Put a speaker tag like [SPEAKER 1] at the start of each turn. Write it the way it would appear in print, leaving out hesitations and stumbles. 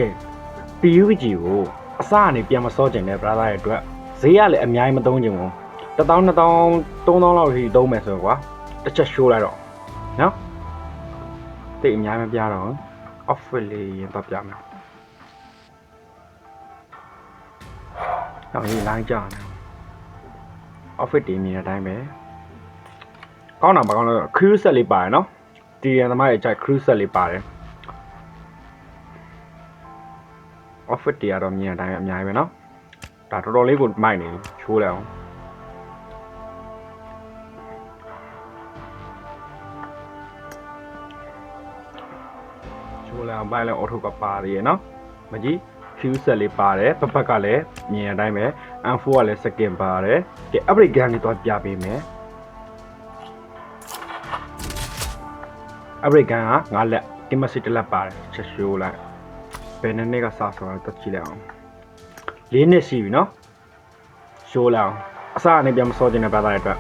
[SPEAKER 1] ကဲ PUBG ကိုအစကနေပြန်မစောကျင်တဲ့ brother ရဲ့အတွက်ဈေးကလည်းအများကြီးမသုံးချင်ဘူး1000 2000 3000လောက်ထိသုံးမယ်ဆိုတော့ကွာတစ်ချက်ရှိုးလိုက်တော့နော်တိတ်အများမပြတော့ outfit လေးရင်တော့ပြမယ်တော့ဒီ line ကြာနေ outfit တွေမြင်တဲ့အတိုင်းပဲကောင်းတာမကောင်းလို့ crew set လေးပါတယ်နော်ဒီရန်သမားရဲ့အကြိုက် crew set လေးပါတယ်offer တွေကတော့မြင်တဲ့အတိုင်းအများကြီးပဲเนาะဒါတော်တော်လေးကိုမိုက်နေချိုးလိုက်အောင်ချိုးလိုက်အောင်ပိုင်းလိုက် auto ကပါရည်เนาะမကြီး Q set လေးပါတယ်ပပတ်ကလည်းမြင်တဲ့အတိုင်းပဲ M4 ကလည်း second ပါတယ်ကဲ upgrade gun လေးတော့ပြပေးမယ် upgrade gun က9လက် immersive တစ်လက်ပါတယ်ချက်ရှိုးလိုက်ဘယ်နှစ်ကစားဆိုတော့တက်ကြည့်လိုက်အောင်၄နှစ်ရှိပြီเนาะရှိုးလိုက်အောင်အစအနေပြန်မစောကျင်တဲ့ဘာသာတွေအတွက်